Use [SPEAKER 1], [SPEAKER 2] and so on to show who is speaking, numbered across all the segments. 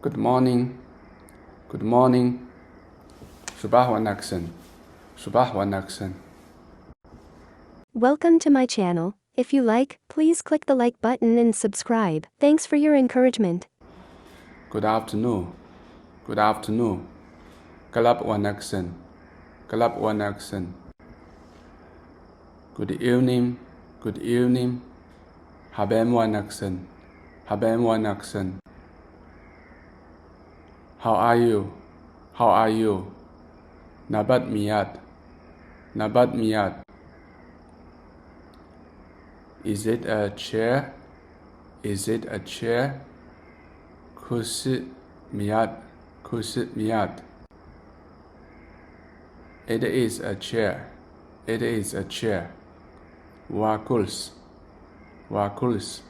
[SPEAKER 1] Good morning. Good morning. صباح wanaagsan. صباح wanaagsan.
[SPEAKER 2] Welcome to my channel. If you like, please click the like button and subscribe. Thanks for your encouragement.
[SPEAKER 1] Good afternoon. Good afternoon. Galab wanaagsan. Galab wanaagsan. Good evening. Good evening. Habeen wanaagsan. Habeen wanaagsan. How are you? How are you? Nabad miyad. Nabad miyad. Is it a chair? Is it a chair? Kursi miyad. Kursi miyad. It is a chair. It is a chair. Waa kurs. Waa kurs.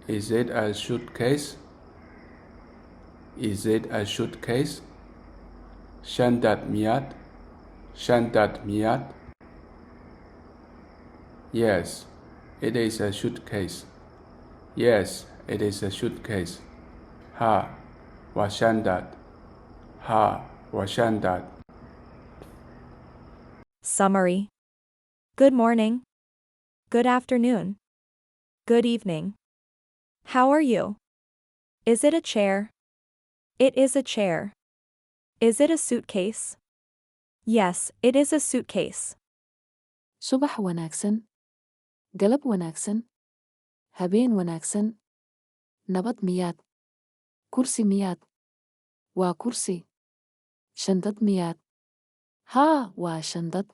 [SPEAKER 1] Is it a suitcase? Is it a suitcase? Shandad miyad. Shandad miyad. Yes, it is a suitcase. Yes, it is a suitcase. Ha, waa shandad. Ha, waa shandad.
[SPEAKER 3] Summary. Good morning. Good afternoon. Good evening. How are you? Is it a chair? It is a chair. Is it a suitcase? Yes, it is a suitcase.
[SPEAKER 4] subax wanaagsan, galab wanaagsan, habeen wanaagsan, nabad miyaad, kursi miyaad, waa kursi, shandad miyaad, haa waa shandad.